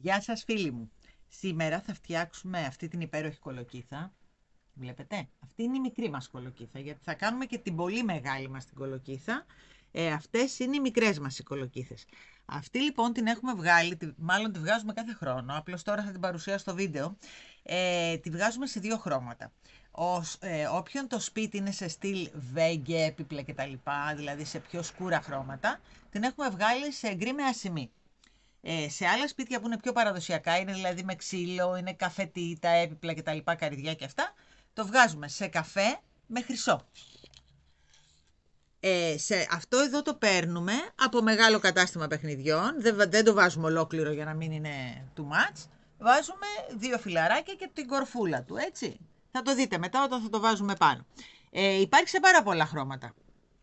Γεια σας φίλοι μου. Σήμερα θα φτιάξουμε αυτή την υπέροχη κολοκύθα. Βλέπετε, αυτή είναι η μικρή μας κολοκύθα, γιατί θα κάνουμε και την πολύ μεγάλη μας την κολοκύθα. Αυτές είναι οι μικρές μας οι κολοκύθες. Αυτή λοιπόν την έχουμε βγάλει, μάλλον τη βγάζουμε κάθε χρόνο, απλώς τώρα θα την παρουσιάσω στο βίντεο. Τη βγάζουμε σε δύο χρώματα. Όποιον το σπίτι είναι σε στυλ βέγγε, έπιπλα κτλ, δηλαδή σε πιο σκούρα χρώματα, την έχουμε βγάλει σε γκρι με ασημί. Σε άλλα σπίτια που είναι πιο παραδοσιακά, είναι δηλαδή με ξύλο, είναι καφετή, τα έπιπλα και τα λοιπά, καρυδιά και αυτά, το βγάζουμε σε καφέ με χρυσό. Αυτό εδώ το παίρνουμε από μεγάλο κατάστημα παιχνιδιών, δεν το βάζουμε ολόκληρο για να μην είναι too much, βάζουμε δύο φιλαράκια και την κορφούλα του, έτσι. Θα το δείτε μετά όταν θα το βάζουμε πάνω. Υπάρχει σε πάρα πολλά χρώματα.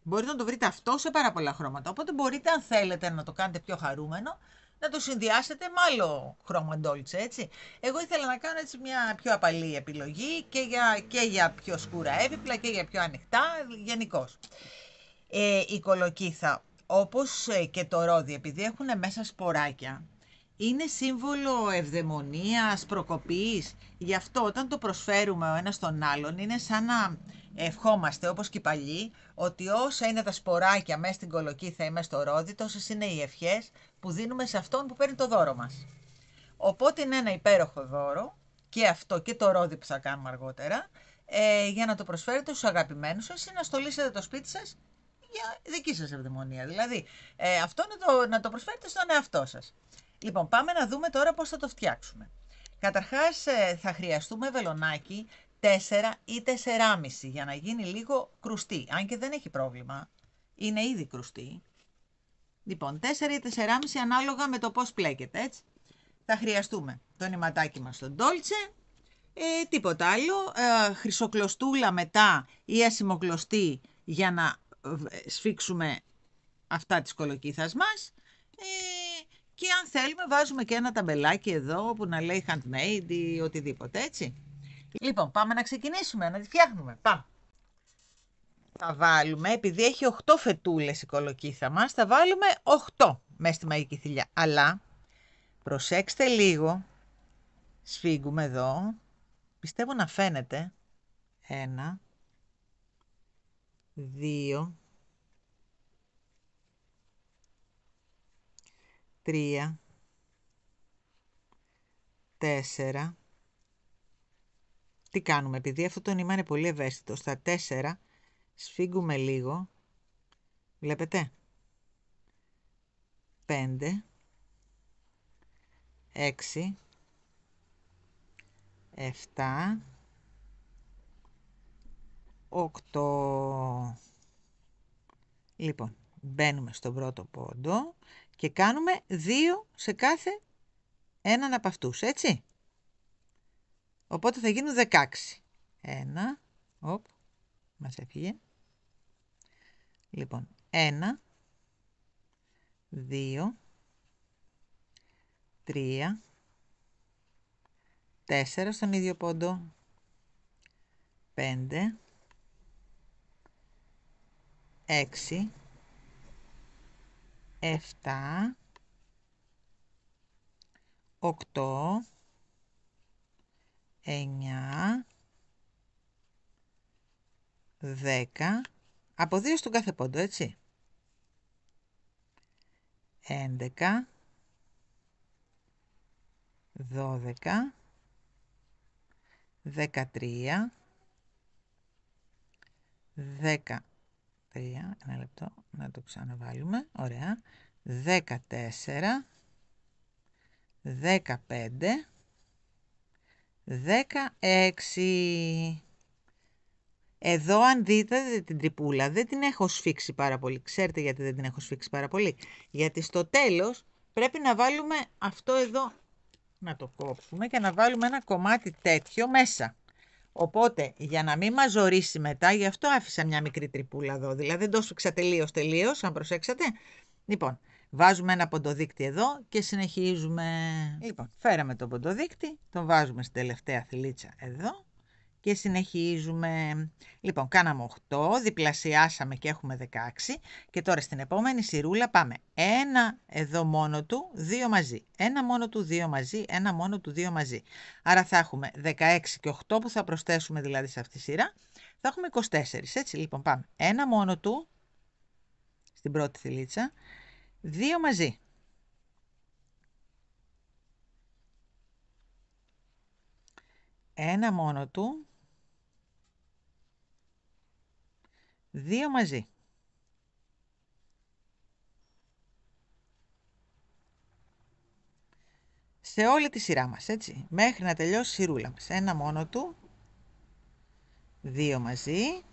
Μπορείτε να το βρείτε αυτό σε πάρα πολλά χρώματα, οπότε μπορείτε αν θέλετε να το κάνετε πιο χαρούμενο, να το συνδυάσετε με άλλο χρώμα ντόλτσε, έτσι. Εγώ ήθελα να κάνω έτσι μια πιο απαλή επιλογή και για πιο σκούρα έπιπλα και για πιο ανοιχτά, γενικώς. Η κολοκύθα, όπως και το ρόδι, επειδή έχουν μέσα σποράκια, είναι σύμβολο ευδαιμονίας, προκοπής. Γι' αυτό όταν το προσφέρουμε ο ένας τον άλλον, είναι σαν να ευχόμαστε, όπως και οι παλιοί, ότι όσα είναι τα σποράκια μέσα στην κολοκύθα ή μέσα στο ρόδι, τόσες είναι οι ευχές που δίνουμε σε αυτόν που παίρνει το δώρο μας. Οπότε είναι ένα υπέροχο δώρο, και αυτό και το ρόδι που θα κάνουμε αργότερα, για να το προσφέρετε στους αγαπημένους σας ή να στολίσετε το σπίτι σας για δική σας ευδαιμονία. Δηλαδή, αυτό να το προσφέρετε στον εαυτό σας. Λοιπόν, πάμε να δούμε τώρα πώς θα το φτιάξουμε. Καταρχάς, θα χρειαστούμε βελονάκι 4 ή 4,5 για να γίνει λίγο κρουστή. Αν και δεν έχει πρόβλημα, είναι ήδη κρουστή. Λοιπόν, 4 ή 4,5 ανάλογα με το πώς πλέκεται, έτσι. Θα χρειαστούμε το νηματάκι μας στο ντόλτσε, τίποτα άλλο, χρυσοκλωστούλα μετά ή ασημοκλωστή για να σφίξουμε αυτά της κολοκύθας μας, και αν θέλουμε βάζουμε και ένα ταμπελάκι εδώ που να λέει handmade ή οτιδήποτε, έτσι. Λοιπόν, πάμε να ξεκινήσουμε, να τη φτιάχνουμε. Πάμε. Θα βάλουμε, επειδή έχει 8 φετούλες η κολοκύθα μας, θα βάλουμε 8 μέσα στη μαγική θηλιά. Αλλά προσέξτε λίγο, σφίγγουμε εδώ, πιστεύω να φαίνεται. 1, 2, 3, 4. Τι κάνουμε, επειδή αυτό το νήμα είναι πολύ ευαίσθητο, στα 4 σφίγγουμε λίγο, βλέπετε, 5, 6, 7, 8. Λοιπόν, μπαίνουμε στον πρώτο πόντο και κάνουμε 2 σε κάθε έναν από αυτούς, έτσι. Οπότε θα γίνουν 16. 1, μας έφυγε. Λοιπόν, 1, 2, 3, 4 στον ίδιο πόντο, 5, 6, 7, 8, 9, 10, από 2 στον κάθε πόντο, έτσι. 11, 12, 13, 13, ένα λεπτό, να το ξαναβάλουμε, ωραία, 14, 15, 16. Εδώ αν δείτε την τρυπούλα δεν την έχω σφίξει πάρα πολύ. Ξέρετε γιατί δεν την έχω σφίξει πάρα πολύ? Γιατί στο τέλος πρέπει να βάλουμε αυτό εδώ, να το κόψουμε και να βάλουμε ένα κομμάτι τέτοιο μέσα. Οπότε για να μην μας ζορίσει μετά, γι' αυτό άφησα μια μικρή τρυπούλα εδώ. Δηλαδή δεν το σφίξα τελείως, αν προσέξατε. Λοιπόν, βάζουμε ένα ποντοδείκτη εδώ και συνεχίζουμε. Λοιπόν, φέραμε το ποντοδείκτη, τον βάζουμε στην τελευταία θηλίτσα εδώ Και συνεχίζουμε. Λοιπόν, κάναμε 8, διπλασιάσαμε και έχουμε 16. Και τώρα στην επόμενη σειρούλα πάμε. 1 εδώ μόνο του, 2 μαζί. 1 μόνο του, 2 μαζί, 1 μόνο του, 2 μαζί. Άρα θα έχουμε 16 και 8 που θα προσθέσουμε δηλαδή σε αυτή τη σειρά. Θα έχουμε 24, έτσι. Λοιπόν, πάμε. 1 μόνο του, στην πρώτη θηλίτσα, 2 μαζί. 1 μόνο του, 2 μαζί. Σε όλη τη σειρά μας, έτσι, μέχρι να τελειώσει η σειρούλα μας. 1 μόνο του, 2 μαζί.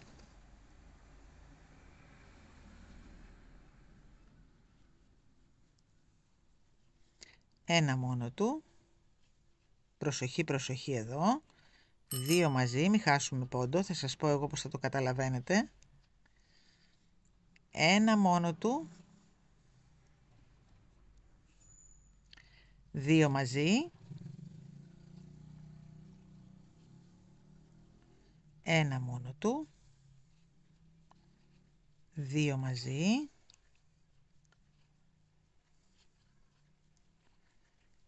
1 μόνο του. Προσοχή, προσοχή εδώ. 2 μαζί, μην χάσουμε πόντο, θα σας πω εγώ πώς θα το καταλαβαίνετε. 1 μόνο του, 2 μαζί, 1 μόνο του, 2 μαζί,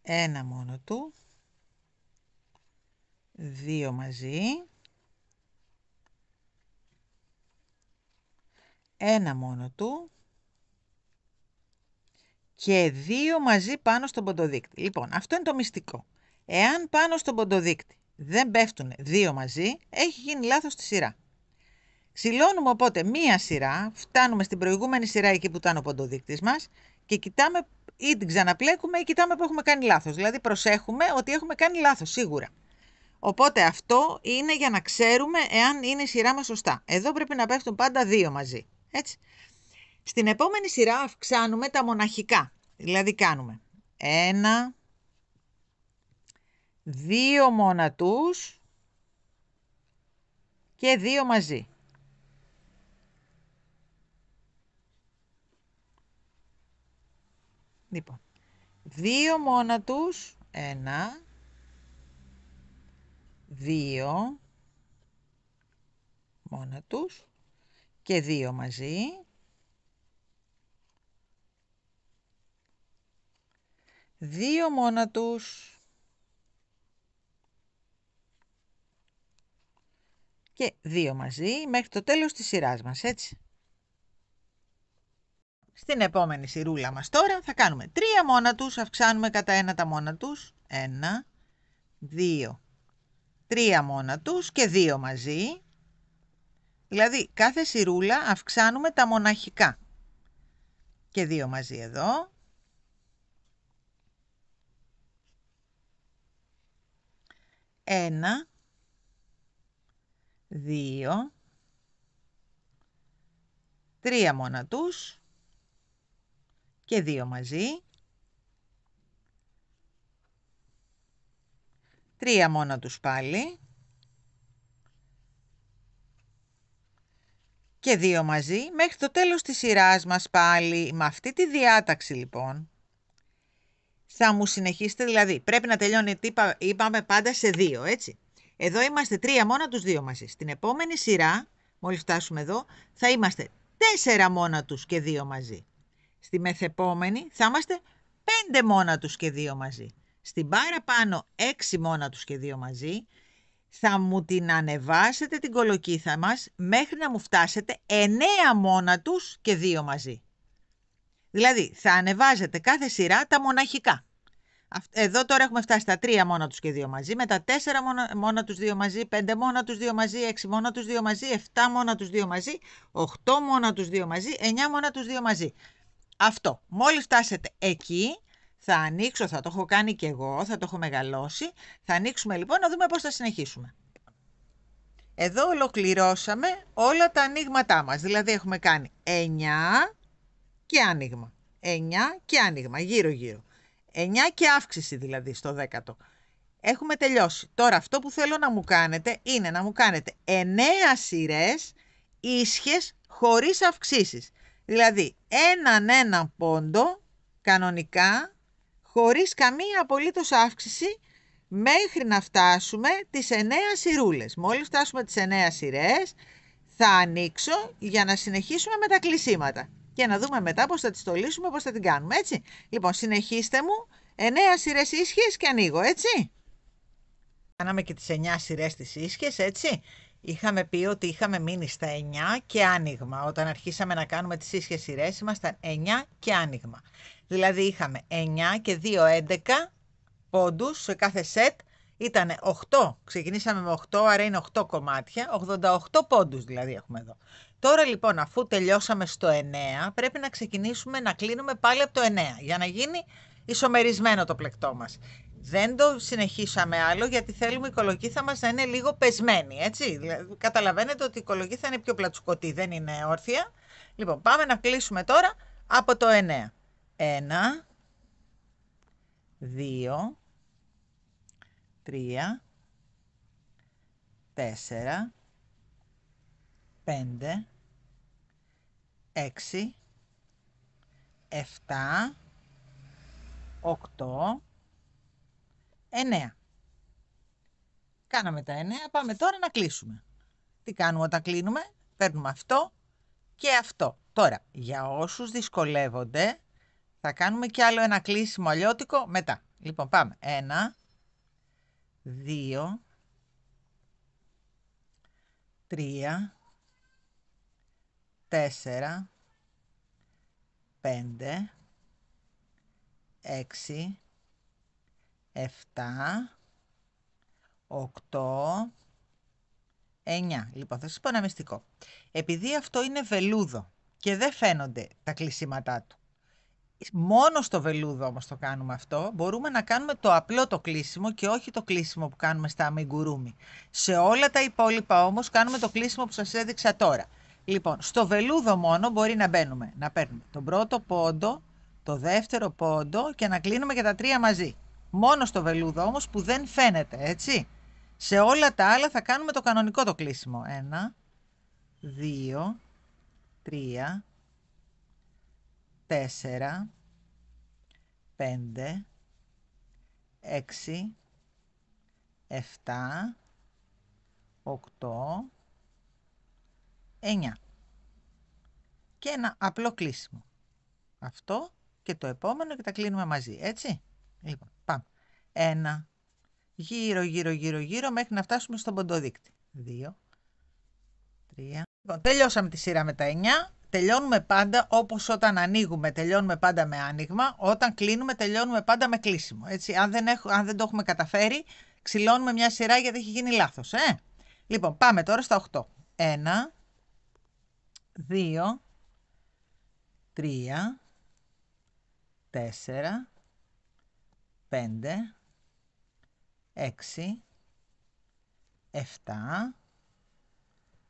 1 μόνο του, 2 μαζί, 1 μόνο του και 2 μαζί πάνω στον ποντοδείκτη. Λοιπόν, αυτό είναι το μυστικό. Εάν πάνω στον ποντοδείκτη δεν πέφτουν 2 μαζί, έχει γίνει λάθος στη σειρά. Ξυλώνουμε οπότε μία σειρά, φτάνουμε στην προηγούμενη σειρά εκεί που ήταν ο ποντοδείκτης μας και κοιτάμε ή την ξαναπλέκουμε ή κοιτάμε που έχουμε κάνει λάθος. Δηλαδή προσέχουμε ότι έχουμε κάνει λάθος σίγουρα. Οπότε αυτό είναι για να ξέρουμε εάν είναι η σειρά μας σωστά. Εδώ πρέπει να πέφτουν πάντα 2 μαζί. Έτσι. Στην επόμενη σειρά αυξάνουμε τα μοναχικά. Δηλαδή κάνουμε 1, 2 μονατούς και 2 μαζί. Λοιπόν, 2 μονατούς, 1, 2 μονατούς και 2 μαζί. 2 μονατούς και 2 μαζί μέχρι το τέλος της σειράς μας, έτσι. Στην επόμενη σειρούλα μας τώρα θα κάνουμε 3 μόνατους, αυξάνουμε κατά 1 τα μόνατους. 1, 2, 3 μόνατους και 2 μαζί. Δηλαδή κάθε σειρούλα αυξάνουμε τα μοναχικά. Και 2 μαζί εδώ. 1, 2, 3 μονατούς και 2 μαζί. 3 μόνατους πάλι. Και 2 μαζί μέχρι το τέλος της σειράς μας πάλι. Με αυτή τη διάταξη λοιπόν θα μου συνεχίσετε, δηλαδή πρέπει να τελειώνει, είπαμε πάντα σε 2, έτσι. Εδώ είμαστε 3 μόνατους, 2 μαζί. Στην επόμενη σειρά, μόλις φτάσουμε εδώ, θα είμαστε 4 μόνατους και 2 μαζί. Στη μεθεπόμενη θα είμαστε 5 μόνατους και 2 μαζί. Στην παραπάνω 6 μόνατους και 2 μαζί. Θα μου την ανεβάσετε την κολοκύθα μας μέχρι να μου φτάσετε 9 μόνατους και 2 μαζί. Δηλαδή θα ανεβάζετε κάθε σειρά τα μοναχικά. Εδώ τώρα έχουμε φτάσει στα 3 μόνατους και 2 μαζί, μετά 4 μόνατους 2 μαζί, 5 μόνατους 2 μαζί, 6 μόνατους 2 μαζί, 7 μόνατους 2 μαζί, 8 μόνατους 2 μαζί, 9 μόνατους 2 μαζί. Αυτό. Μόλις φτάσετε εκεί, θα ανοίξω, θα το έχω κάνει και εγώ, θα το έχω μεγαλώσει. Θα ανοίξουμε λοιπόν να δούμε πώς θα συνεχίσουμε. Εδώ ολοκληρώσαμε όλα τα ανοίγματά μας. Δηλαδή έχουμε κάνει 9 και άνοιγμα. 9 και άνοιγμα, γύρω-γύρω. 9 και αύξηση δηλαδή στο 10ο. Έχουμε τελειώσει. Τώρα αυτό που θέλω να μου κάνετε είναι να μου κάνετε 9 σειρές ίσχες χωρίς αυξήσεις. Δηλαδή έναν πόντο κανονικά, χωρίς καμία απολύτως αύξηση, μέχρι να φτάσουμε τις 9 σειρούλες. Μόλις φτάσουμε τις 9 σειρές, θα ανοίξω για να συνεχίσουμε με τα κλεισίματα και να δούμε μετά πώς θα τις στολίσουμε, πώς θα την κάνουμε, έτσι. Λοιπόν, συνεχίστε μου, 9 σειρές ίσχυες και ανοίγω, έτσι. Κάναμε και τις 9 σειρές τις ίσχυες, έτσι. Είχαμε πει ότι είχαμε μείνει στα 9 και άνοιγμα. Όταν αρχίσαμε να κάνουμε τις ίσχυες σειρές, ήμασταν 9 και άνοιγμα. Δηλαδή είχαμε 9 και 2, 11 πόντους σε κάθε σετ. Ήτανε 8, ξεκινήσαμε με 8, άρα είναι 8 κομμάτια, 88 πόντους δηλαδή έχουμε εδώ. Τώρα λοιπόν, αφού τελειώσαμε στο 9, πρέπει να ξεκινήσουμε να κλείνουμε πάλι από το 9, για να γίνει ισομερισμένο το πλεκτό μας. Δεν το συνεχίσαμε άλλο, γιατί θέλουμε η κολοκύθα μας να είναι λίγο πεσμένη, έτσι. Δηλαδή, καταλαβαίνετε ότι η κολοκύθα είναι πιο πλατσουκωτή, δεν είναι όρθια. Λοιπόν, πάμε να κλείσουμε τώρα από το 9. 1, 2, 3, 4, 5, 6, 7, 8, 9. Κάναμε τα 9, πάμε τώρα να κλείσουμε. Τι κάνουμε όταν κλείνουμε? Παίρνουμε αυτό και αυτό. Τώρα, για όσους δυσκολεύονται, θα κάνουμε κι άλλο ένα κλείσιμο αλλιώτικο μετά. Λοιπόν, πάμε. 1, 2, 3, 4, 5, 6, 7, 8, 9. Λοιπόν, θα σας πω ένα μυστικό. Επειδή αυτό είναι βελούδο και δεν φαίνονται τα κλεισίματά του, μόνο στο βελούδο όμως το κάνουμε αυτό, μπορούμε να κάνουμε το απλό το κλείσιμο και όχι το κλείσιμο που κάνουμε στα αμιγκουρούμι. Σε όλα τα υπόλοιπα όμως κάνουμε το κλείσιμο που σας έδειξα τώρα. Λοιπόν, στο βελούδο μόνο μπορεί να μπαίνουμε, να παίρνουμε τον πρώτο πόντο, το δεύτερο πόντο και να κλείνουμε και τα 3 μαζί. Μόνο στο βελούδο όμως που δεν φαίνεται, έτσι. Σε όλα τα άλλα θα κάνουμε το κανονικό το κλείσιμο. 1, 2, 3, 4, 5, 6, 7, 8, 9. Και ένα απλό κλείσιμο. Αυτό και το επόμενο και τα κλείνουμε μαζί, έτσι. Λοιπόν, πάμε. 1, γύρω μέχρι να φτάσουμε στον ποντοδείκτη. 2, 3. Λοιπόν, τελειώσαμε τη σειρά με τα 9. Τελειώνουμε πάντα όπως όταν ανοίγουμε, τελειώνουμε πάντα με άνοιγμα. Όταν κλείνουμε, τελειώνουμε πάντα με κλείσιμο. Έτσι, αν δεν το έχουμε καταφέρει, ξυλώνουμε μια σειρά γιατί έχει γίνει λάθος. Λοιπόν, πάμε τώρα στα 8. 1, 2, 3, 4, 5, 6, 7,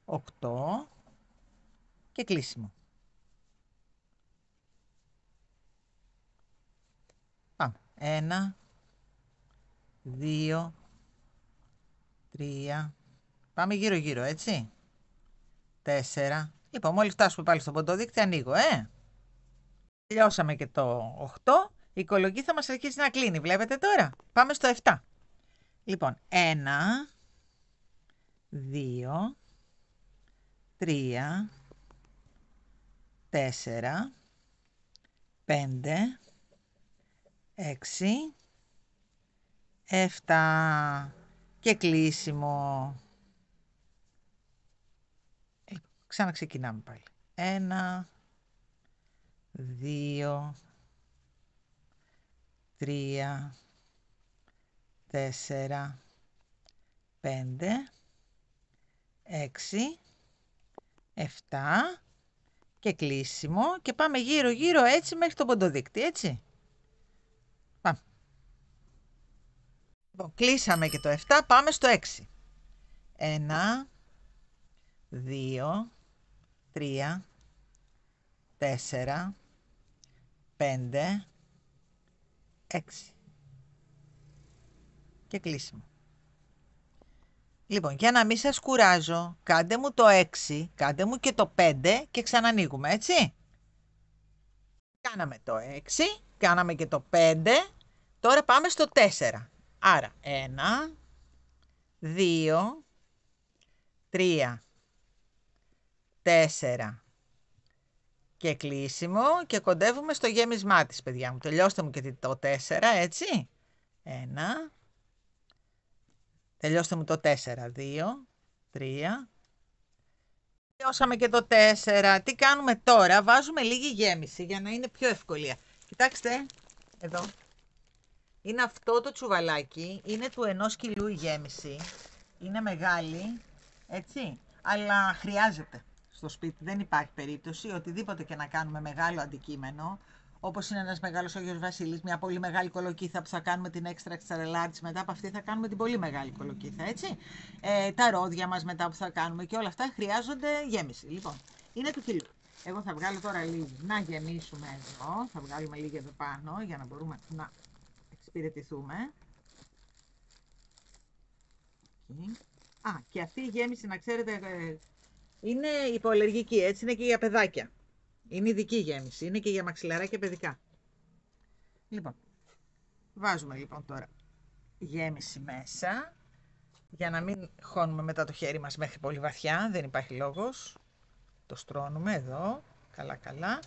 8 και κλείσιμο. Πάμε. 1, 2, 3. Πάμε γύρω, έτσι. 4. Λοιπόν, μόλις φτάσουμε πάλι στο ποντοδείκτη, ανοίγω, Τελειώσαμε και το 8. Η κολοκύθα μας αρχίζει να κλείνει. Βλέπετε τώρα. Πάμε στο 7. Λοιπόν, 1, 2, 3, 4, 5, 6, 7 και κλείσιμο. Ξαναξεκινάμε πάλι. 1, 2, 3, 4, 5, 6, 7 και κλείσιμο και πάμε γύρω έτσι μέχρι το ποντοδείκτη, έτσι. Πάμε. Λοιπόν, κλείσαμε και το 7, πάμε στο 6. 1, 2, 3, 4, 5, 6 και κλείσιμο. Λοιπόν, για να μην σας κουράζω, κάντε μου το 6, κάντε μου και το 5 και ξανανοίγουμε, έτσι. Κάναμε το 6, κάναμε και το 5, τώρα πάμε στο 4. Άρα 1, 2, 3, 4 και κλείσιμο και κοντεύουμε στο γέμισμά της, παιδιά μου. Τελειώστε μου και το 4, έτσι. 1. Τελειώστε μου το 4, 2, 3. Τελειώσαμε και το 4. Τι κάνουμε τώρα? Βάζουμε λίγη γέμιση για να είναι πιο ευκολία. Κοιτάξτε, εδώ. Είναι αυτό το τσουβαλάκι, είναι του 1 κιλού η γέμιση. Είναι μεγάλη, έτσι, αλλά χρειάζεται στο σπίτι. Δεν υπάρχει περίπτωση, οτιδήποτε και να κάνουμε μεγάλο αντικείμενο, όπως είναι ένας μεγάλος Άγιος Βασίλης, μια πολύ μεγάλη κολοκύθα που θα κάνουμε την extra large, μετά από αυτή θα κάνουμε την πολύ μεγάλη κολοκύθα, έτσι. Τα ρόδια μας μετά που θα κάνουμε και όλα αυτά χρειάζονται γέμιση. Λοιπόν, είναι του κιλού. Εγώ θα βγάλω τώρα λίγη, να γεμίσουμε εδώ, θα βγάλουμε λίγη εδώ πάνω για να μπορούμε να εξυπηρετηθούμε. Και αυτή η γέμιση, να ξέρετε, είναι υποαλλεργική, έτσι, είναι και για παιδάκια. Είναι ειδική γέμιση, είναι και για μαξιλαράκια παιδικά. Λοιπόν, βάζουμε λοιπόν τώρα γέμιση μέσα, για να μην χώνουμε μετά το χέρι μας μέχρι πολύ βαθιά, δεν υπάρχει λόγος. Το στρώνουμε εδώ, καλά καλά.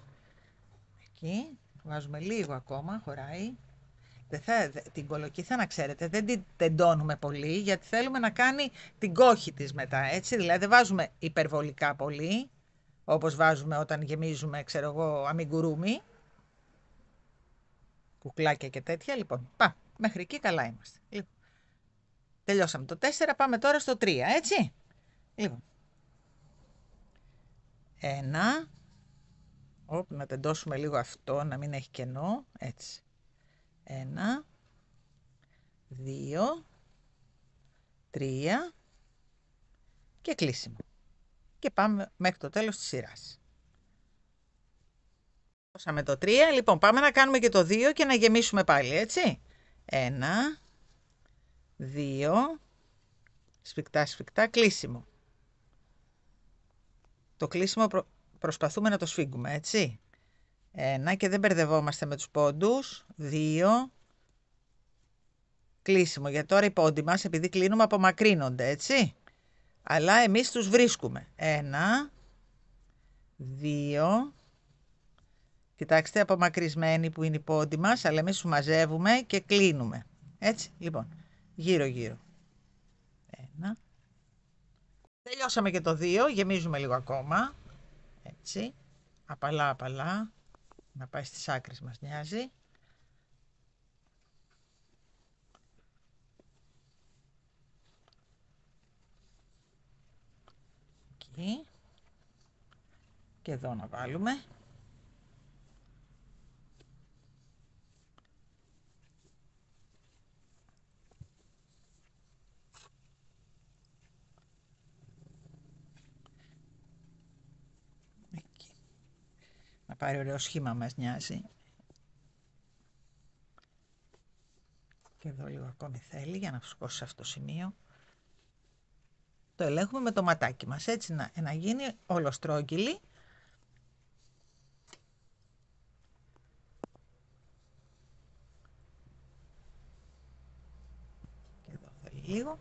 Εκεί, βάζουμε λίγο ακόμα, χωράει. Την κολοκύθα, να ξέρετε, δεν την τεντώνουμε πολύ, γιατί θέλουμε να κάνει την κόχη της μετά, έτσι. Δηλαδή δεν βάζουμε υπερβολικά πολύ, όπως βάζουμε όταν γεμίζουμε, ξέρω εγώ, αμιγκουρούμι, κουκλάκια και τέτοια. Λοιπόν, μέχρι εκεί καλά είμαστε. Λοιπόν, τελειώσαμε το 4, πάμε τώρα στο 3, έτσι. Λοιπόν, 1, να τεντώσουμε λίγο αυτό, να μην έχει κενό, έτσι. 1, 2, 3 και κλείσιμο. Και πάμε μέχρι το τέλος της σειράς. Δώσαμε το 3, λοιπόν πάμε να κάνουμε και το 2 και να γεμίσουμε πάλι, έτσι. 1, 2, σφιχτά σφιχτά, κλείσιμο. Το κλείσιμο προσπαθούμε να το σφίγγουμε, έτσι. 1 και δεν μπερδευόμαστε με τους πόντους. 2, κλείσιμο. Γιατί τώρα οι πόντοι μας, επειδή κλείνουμε, απομακρύνονται, έτσι. Αλλά εμείς τους βρίσκουμε. 1, 2, κοιτάξτε, απομακρυσμένοι που είναι οι πόντοι μας, αλλά εμείς τους μαζεύουμε και κλείνουμε. Έτσι, λοιπόν, γύρω γύρω. 1. Τελειώσαμε και το 2, γεμίζουμε λίγο ακόμα. Έτσι, απαλά απαλά, να πάει στις άκρες μας νοιάζει. Εκεί. Και εδώ να βάλουμε. Εκεί. Να πάρει ωραίο σχήμα μας νοιάζει. Και εδώ λίγο ακόμη θέλει για να φουσκώσει σε αυτό το σημείο. Το ελέγχουμε με το ματάκι μας, έτσι να γίνει ολοστρόγγυλη. Και εδώ θέλει λίγο.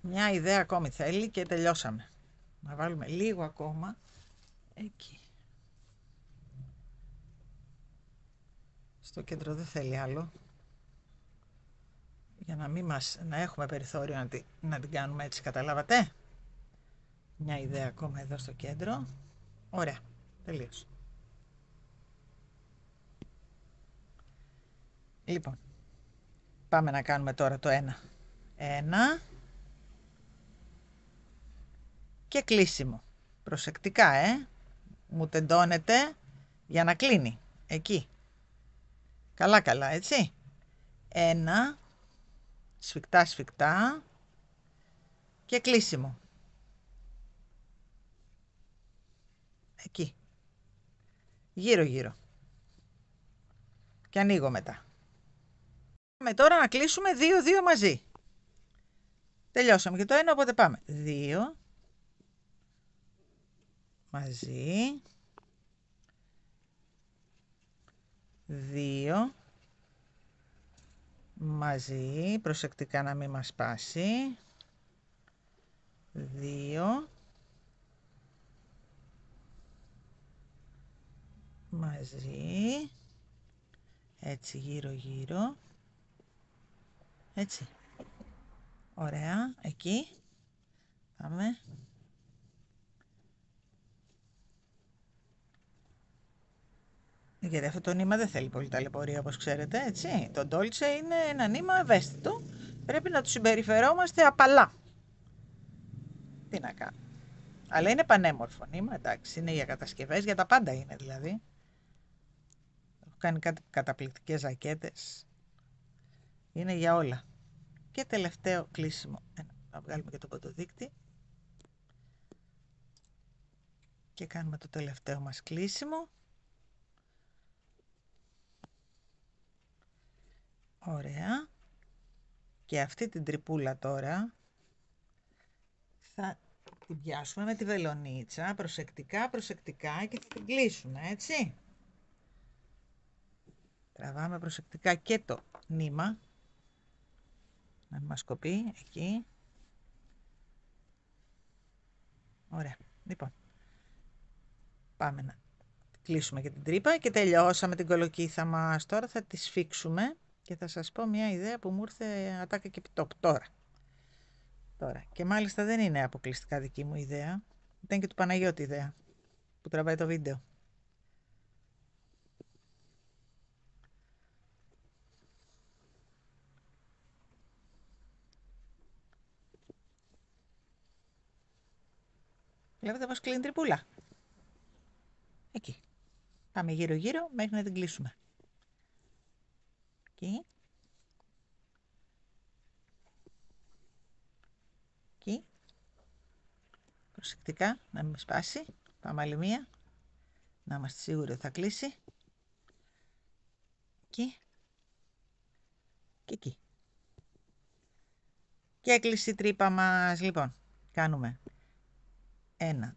Μια ιδέα ακόμη θέλει και τελειώσαμε. Να βάλουμε λίγο ακόμα. Εκεί. Στο κέντρο δεν θέλει άλλο. Για να έχουμε περιθώριο να την κάνουμε έτσι, καταλάβατε. Μια ιδέα ακόμα εδώ στο κέντρο. Ωραία, τελείωσε. Λοιπόν, πάμε να κάνουμε τώρα το 1. 1. Και κλείσιμο. Προσεκτικά, μου τεντώνετε για να κλείνει. Εκεί. Καλά καλά, έτσι. 1. Σφιχτά σφιχτά. Και κλείσιμο. Εκεί. Γύρω γύρω. Και ανοίγω μετά. Πάμε τώρα να κλείσουμε 2-2 μαζί. Τελειώσαμε και το 1, οπότε πάμε. 2. μαζί, 2 μαζί, προσεκτικά να μην μας σπάσει, 2 μαζί, έτσι γύρω γύρω, έτσι, ωραία, εκεί, πάμε. Γιατί αυτό το νήμα δεν θέλει πολύ ταλαιπωρία, όπως ξέρετε, έτσι. Το ντόλτσε είναι ένα νήμα ευαίσθητο. Πρέπει να του συμπεριφερόμαστε απαλά. Τι να κάνω. Αλλά είναι πανέμορφο νήμα, εντάξει. Είναι για κατασκευές, για τα πάντα είναι δηλαδή. Έχω κάνει κάτι καταπληκτικές ζακέτες. Είναι για όλα. Και τελευταίο κλείσιμο. Να βγάλουμε και το ποντοδείκτη. Και κάνουμε το τελευταίο μας κλείσιμο. Ωραία. Και αυτή την τρυπούλα τώρα θα την πιάσουμε με τη βελονίτσα, προσεκτικά, προσεκτικά και θα την κλείσουμε, έτσι. Τραβάμε προσεκτικά και το νήμα, να μην μας κοπεί, εκεί. Ωραία, λοιπόν, πάμε να κλείσουμε και την τρύπα και τελειώσαμε την κολοκύθα μας. Τώρα θα τη σφίξουμε και θα σας πω μια ιδέα που μου ήρθε ατάκα και επιτόπου τώρα. Και μάλιστα δεν είναι αποκλειστικά δική μου ιδέα, ήταν και του Παναγιώτη ιδέα που τραβάει το βίντεο. Βλέπετε πως κλείνει τρυπούλα. Εκεί. Πάμε γύρω γύρω μέχρι να την κλείσουμε. Εκεί. Εκεί. Προσεκτικά να μην σπάσει. Πάμε άλλη μία. Να είμαστε σίγουροι ότι θα κλείσει. Εκεί. Και εκεί. Και έκλεισε η τρύπα μας. Λοιπόν, κάνουμε ένα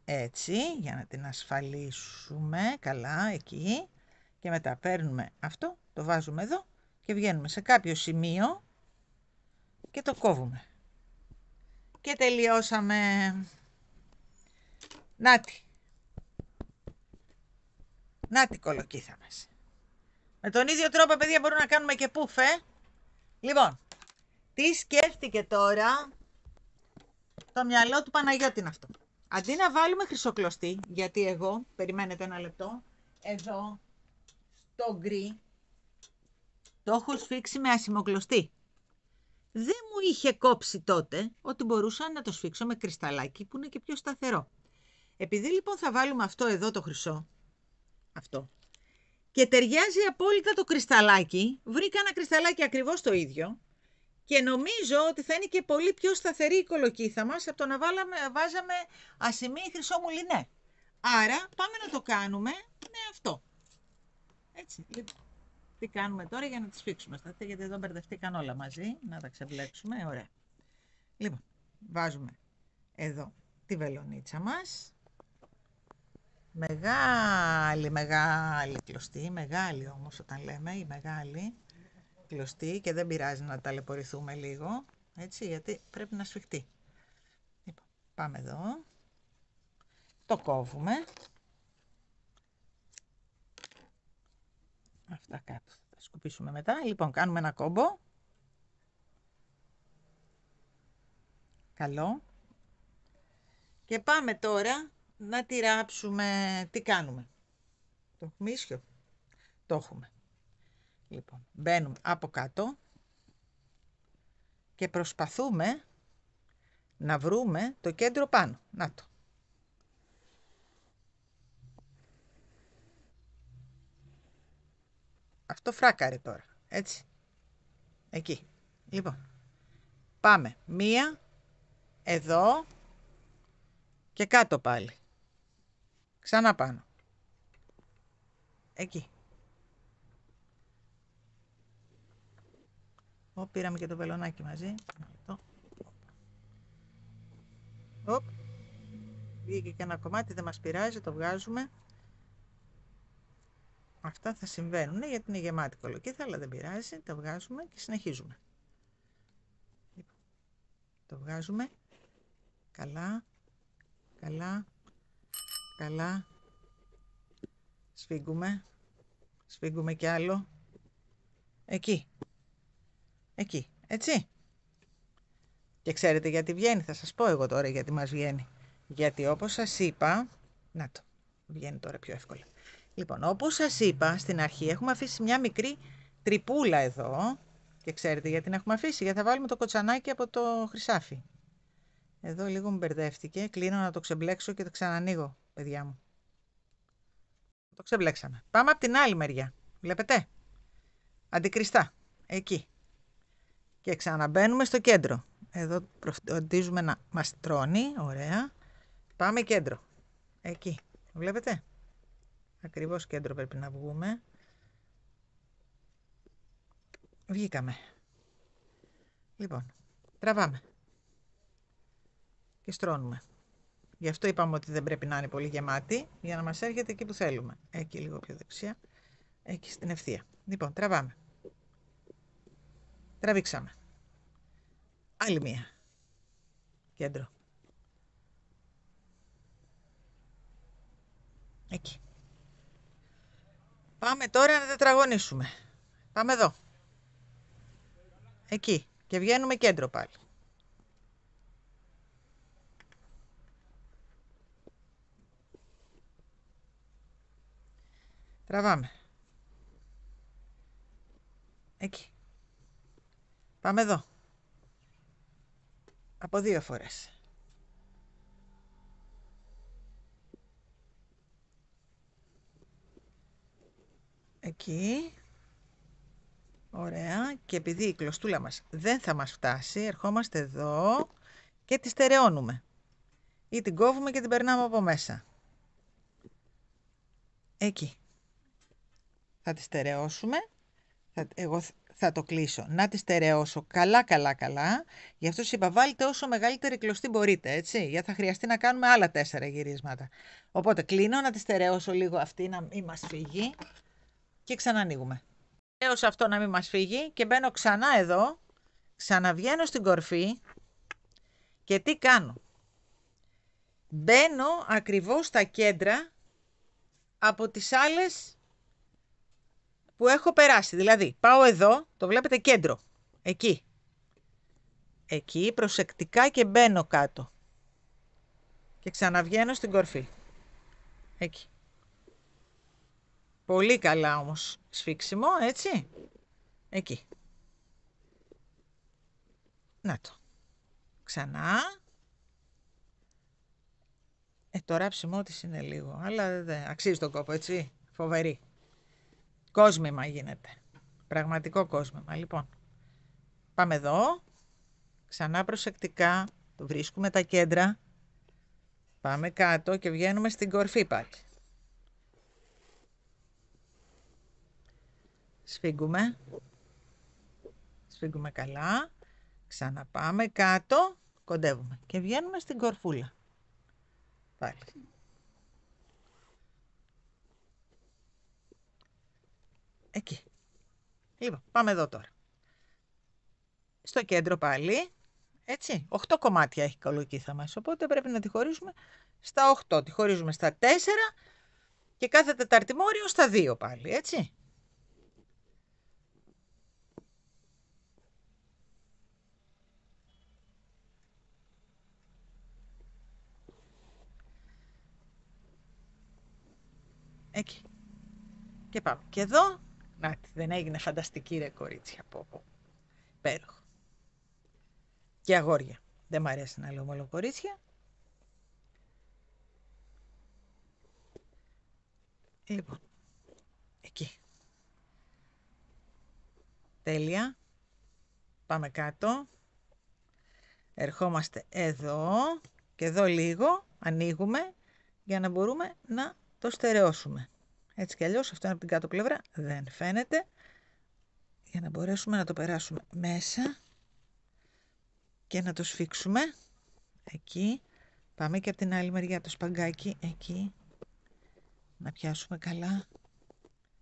έτσι για να την ασφαλίσουμε καλά εκεί. Και μετά παίρνουμε αυτό, το βάζουμε εδώ και βγαίνουμε σε κάποιο σημείο και το κόβουμε. Και τελειώσαμε. Νάτι. Νάτι η κολοκύθα μας. Με τον ίδιο τρόπο, παιδιά, μπορούμε να κάνουμε και πουφ, Λοιπόν, τι σκέφτηκε τώρα το μυαλό του Παναγιώτη είναι αυτό. Αντί να βάλουμε χρυσοκλωστή, γιατί εγώ, περιμένετε ένα λεπτό, εδώ στο γκρι το έχω σφίξει με ασημοκλωστή. Δεν μου είχε κόψει τότε ότι μπορούσα να το σφίξω με κρυσταλλάκι που είναι και πιο σταθερό. Επειδή λοιπόν θα βάλουμε αυτό εδώ το χρυσό, αυτό, και ταιριάζει απόλυτα το κρυσταλλάκι, βρήκα ένα κρυσταλλάκι ακριβώς το ίδιο και νομίζω ότι θα είναι και πολύ πιο σταθερή η κολοκύθα μας από το να βάζαμε ασημή χρυσό μουλινέ. Άρα πάμε να το κάνουμε με αυτό. Έτσι, λοιπόν. Τι κάνουμε τώρα για να τις σφίξουμε, γιατί εδώ μπερδευτήκαν όλα μαζί, να τα ξεμπλέξουμε, ωραία. Λοιπόν, βάζουμε εδώ τη βελονίτσα μας, μεγάλη κλωστή, μεγάλη όμως όταν λέμε, η μεγάλη κλωστή και δεν πειράζει να ταλαιπωρηθούμε λίγο, έτσι, γιατί πρέπει να σφιχτεί. Λοιπόν, πάμε εδώ, το κόβουμε, αυτά κάτω. Σκουπίσουμε μετά. Λοιπόν, κάνουμε ένα κόμπο. Καλό. Και πάμε τώρα να τη ράψουμε. Τι κάνουμε? Το μίσιο. Το έχουμε. Λοιπόν, μπαίνουμε από κάτω και προσπαθούμε να βρούμε το κέντρο πάνω. Να το. Αυτό φράκαρε τώρα. Έτσι. Εκεί. Λοιπόν. Πάμε. Μία. Εδώ. Και κάτω πάλι. Ξανά πάνω. Εκεί. Πήραμε και το βελονάκι μαζί. Οπ. Βγήκε και ένα κομμάτι, δεν μας πειράζει, το βγάζουμε. Αυτά θα συμβαίνουν γιατί είναι γεμάτη κολοκύθα, αλλά δεν πειράζει, το βγάζουμε και συνεχίζουμε. Το βγάζουμε. Καλά, καλά, καλά. Σφίγγουμε. Σφίγγουμε κι άλλο. Εκεί. Εκεί. Έτσι. Και ξέρετε γιατί βγαίνει. Θα σας πω εγώ τώρα γιατί μας βγαίνει. Γιατί όπως σας είπα... Να το. Βγαίνει τώρα πιο εύκολα. Λοιπόν, όπως σας είπα στην αρχή έχουμε αφήσει μια μικρή τρυπούλα εδώ. Και ξέρετε γιατί την έχουμε αφήσει. Γιατί θα βάλουμε το κοτσανάκι από το χρυσάφι. Εδώ λίγο μου μπερδεύτηκε. Κλείνω να το ξεμπλέξω και το ξανανοίγω, παιδιά μου. Το ξεμπλέξαμε. Πάμε από την άλλη μεριά. Βλέπετε. Αντικριστά. Εκεί. Και ξαναμπαίνουμε στο κέντρο. Εδώ φροντίζουμε να μας τρώνει. Ωραία. Πάμε κέντρο. Εκεί. Βλέπετε. Ακριβώς κέντρο πρέπει να βγούμε. Βγήκαμε. Λοιπόν. Τραβάμε. Και στρώνουμε. Γι' αυτό είπαμε ότι δεν πρέπει να είναι πολύ γεμάτη, για να μας έρχεται εκεί που θέλουμε. Εκεί λίγο πιο δεξιά, εκεί στην ευθεία. Λοιπόν, τραβάμε. Τραβήξαμε. Άλλη μία. Κέντρο. Εκεί. Πάμε τώρα να τετραγωνίσουμε. Πάμε εδώ. Εκεί. Και βγαίνουμε κέντρο πάλι. Τραβάμε. Εκεί. Πάμε εδώ. Από 2 φορές. Εκεί. Ωραία. Και επειδή η κλωστούλα μας δεν θα μας φτάσει, ερχόμαστε εδώ και τη στερεώνουμε. Ή την κόβουμε και την περνάμε από μέσα. Εκεί. Θα τη στερεώσουμε. Εγώ θα το κλείσω. Να τη στερεώσω καλά. Γι' αυτό σας είπα βάλτε όσο μεγαλύτερη κλωστή μπορείτε, έτσι. Γιατί θα χρειαστεί να κάνουμε άλλα 4 γυρίσματα. Οπότε κλείνω να τη στερεώσω λίγο αυτή να μην μας φύγει. Και ξανανοίγουμε. Έως αυτό να μην μας φύγει και μπαίνω ξανά εδώ. Ξαναβγαίνω στην κορφή. Και τι κάνω. Μπαίνω ακριβώς στα κέντρα από τις άλλες που έχω περάσει. Δηλαδή, πάω εδώ, το βλέπετε κέντρο. Εκεί. Εκεί, προσεκτικά και μπαίνω κάτω. Και ξαναβγαίνω στην κορφή. Εκεί. Πολύ καλά όμως σφίξιμο, έτσι. Εκεί. Να το. Ξανά. Το ράψιμο της είναι λίγο, αλλά δεν αξίζει τον κόπο, έτσι. Φοβερή. Κόσμημα γίνεται. Πραγματικό κόσμημα. Λοιπόν, πάμε εδώ. Ξανά προσεκτικά. Το βρίσκουμε τα κέντρα. Πάμε κάτω και βγαίνουμε στην κορφή πάλι. Σφίγγουμε. Σφίγγουμε καλά. Ξαναπάμε κάτω. Κοντεύουμε. Και βγαίνουμε στην κορφούλα. Πάλι. Εκεί. Λοιπόν, πάμε εδώ τώρα. Στο κέντρο πάλι. Έτσι. 8 κομμάτια έχει η κολοκύθα μας. Οπότε πρέπει να τη χωρίσουμε στα 8. Τη χωρίζουμε στα 4 και κάθε τεταρτημόριο στα 2 πάλι. Έτσι. Εκεί. Και πάμε. Και εδώ. Να, δεν έγινε φανταστική ρε κορίτσια. Υπέροχο. Και αγόρια. Δεν μ' αρέσει να λέω μόνο κορίτσια. Λοιπόν. Εκεί. Τέλεια. Πάμε κάτω. Ερχόμαστε εδώ. Και εδώ λίγο. Ανοίγουμε. Για να μπορούμε να το στερεώσουμε. Έτσι κι αλλιώς αυτό είναι από την κάτω πλευρά. Δεν φαίνεται. Για να μπορέσουμε να το περάσουμε μέσα. Και να το σφίξουμε. Εκεί. Πάμε και από την άλλη μεριά το σπαγκάκι, εκεί. Να πιάσουμε καλά.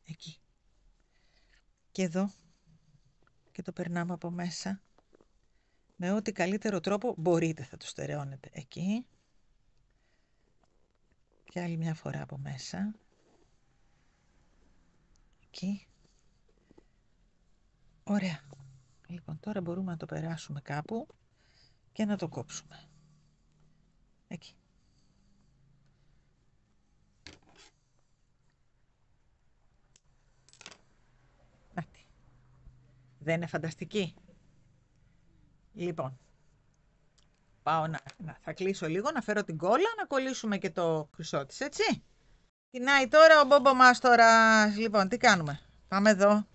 Εκεί. Και εδώ. Και το περνάμε από μέσα. Με ό,τι καλύτερο τρόπο μπορείτε θα το στερεώνετε. Εκεί. Και άλλη μια φορά από μέσα. Εκεί. Ωραία. Λοιπόν, τώρα μπορούμε να το περάσουμε κάπου και να το κόψουμε. Εκεί. Δεν είναι φανταστική? Λοιπόν, πάω θα κλείσω λίγο, να φέρω την κόλλα, να κολλήσουμε και το χρυσό της, έτσι. Κοινάει τώρα ο Μπόμπο Μάστορας. Λοιπόν, τι κάνουμε? Πάμε εδώ.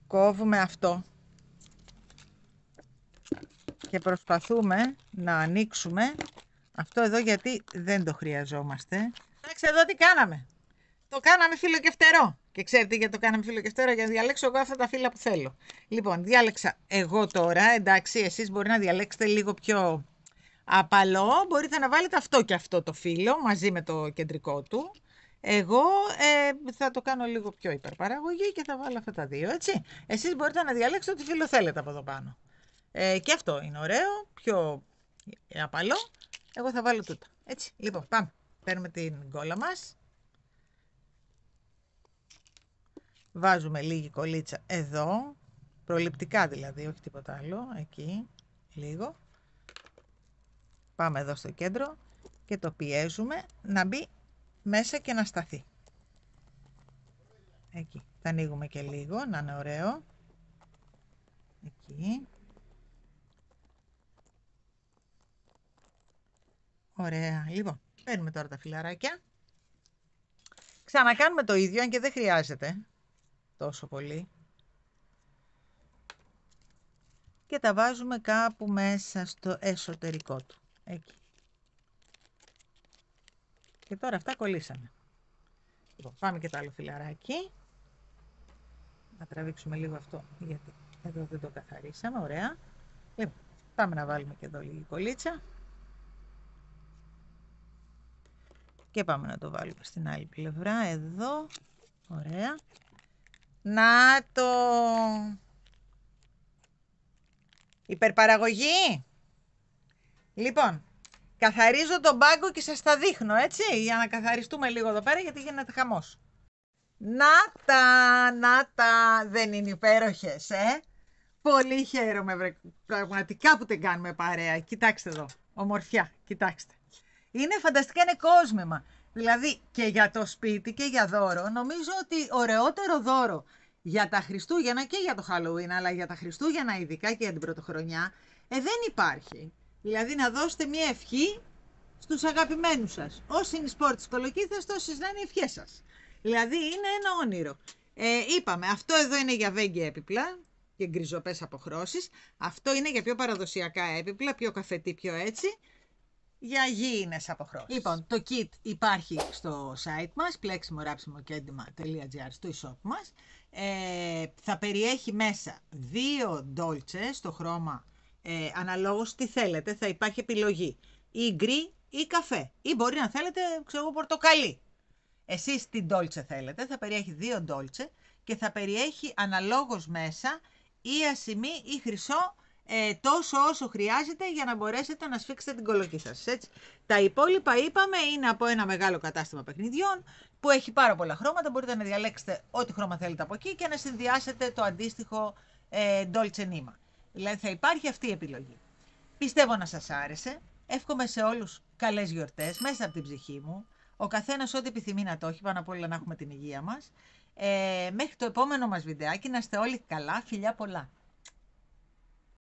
Κόβουμε αυτό. Και προσπαθούμε να ανοίξουμε αυτό εδώ, γιατί δεν το χρειαζόμαστε. Εντάξει, εδώ τι κάναμε? Το κάναμε φιλοκεφτερό. Και ξέρετε γιατί το κάναμε φιλοκεφτερό? Για να διαλέξω εγώ αυτά τα φύλλα που θέλω. Λοιπόν, διάλεξα εγώ τώρα. Εντάξει, εσείς μπορεί να διαλέξετε λίγο πιο απαλό. Μπορείτε να βάλετε αυτό και αυτό το φύλλο μαζί με το κεντρικό του. Εγώ θα το κάνω λίγο πιο υπερπαραγωγή και θα βάλω αυτά τα δύο, έτσι. Εσείς μπορείτε να διαλέξετε ό,τι φύλλο θέλετε από εδώ πάνω. Και αυτό είναι ωραίο, πιο απαλό. Εγώ θα βάλω τούτα. Έτσι, λοιπόν, πάμε. Παίρνουμε την κόλλα μας. Βάζουμε λίγη κολλίτσα εδώ, προληπτικά δηλαδή, όχι τίποτα άλλο, εκεί, λίγο. Πάμε εδώ στο κέντρο και το πιέζουμε να μπει μέσα και να σταθεί. Εκεί, θα ανοίγουμε και λίγο, να είναι ωραίο. Εκεί. Ωραία, λοιπόν, παίρνουμε τώρα τα φιλαράκια. Ξανακάνουμε το ίδιο, αν και δεν χρειάζεται τόσο πολύ. Και τα βάζουμε κάπου μέσα στο εσωτερικό του. Εκεί. Και τώρα αυτά κολλήσανε. Λοιπόν, πάμε και το άλλο φιλαράκι. Να τραβήξουμε λίγο αυτό, γιατί εδώ δεν το καθαρίσαμε. Ωραία. Λοιπόν, πάμε να βάλουμε και εδώ λίγη κολλίτσα. Και πάμε να το βάλουμε στην άλλη πλευρά, εδώ. Ωραία. Να το! Υπερπαραγωγή! Λοιπόν, καθαρίζω τον πάγκο και σας τα δείχνω, έτσι, για να καθαριστούμε λίγο εδώ πέρα, γιατί γίνεται χαμός. Να τα, δεν είναι υπέροχες, Πολύ χαίρομαι, πραγματικά που την κάνουμε παρέα. Κοιτάξτε εδώ, ομορφιά, κοιτάξτε. Είναι φανταστικά, είναι κόσμημα. Δηλαδή και για το σπίτι και για δώρο, νομίζω ότι ωραιότερο δώρο για τα Χριστούγεννα και για το Halloween, αλλά για τα Χριστούγεννα ειδικά και για την Πρωτοχρονιά, δεν υπάρχει. Δηλαδή να δώσετε μια ευχή στους αγαπημένους σας. Όσοι είναι σπορ της κολοκύθας, τόσες να είναι οι ευχές σας. Δηλαδή είναι ένα όνειρο. Είπαμε, αυτό εδώ είναι για βέγγια έπιπλα και γκριζοπές αποχρώσεις. Αυτό είναι για πιο παραδοσιακά έπιπλα, πιο καφετή, πιο έτσι. Για γήινες αποχρώσεις. Λοιπόν, το kit υπάρχει στο site μας, pleximoraψimokendima.gr, στο e-shop μας. Θα περιέχει μέσα 2 ντόλτσε στο χρώμα, αναλόγως τι θέλετε, θα υπάρχει επιλογή. Ή γκρι ή καφέ. Ή μπορεί να θέλετε, ξέρω, πορτοκαλί. Εσείς τι ντόλτσε θέλετε, θα περιέχει 2 ντόλτσε και θα περιέχει αναλόγως μέσα ή ασημή ή χρυσό, τόσο όσο χρειάζεται για να μπορέσετε να σφίξετε την κολοκύθα σας, έτσι. Τα υπόλοιπα, είπαμε, είναι από ένα μεγάλο κατάστημα παιχνιδιών που έχει πάρα πολλά χρώματα. Μπορείτε να διαλέξετε ό,τι χρώμα θέλετε από εκεί και να συνδυάσετε το αντίστοιχο Dolce Nima. Δηλαδή θα υπάρχει αυτή η επιλογή. Πιστεύω να σας άρεσε. Εύχομαι σε όλους καλές γιορτές μέσα από την ψυχή μου. Ο καθένας ό,τι επιθυμεί να το έχει, πάνω απ' όλα να έχουμε την υγεία μας. Μέχρι το επόμενο μας βιντεάκι, να είστε όλοι καλά, φιλιά πολλά.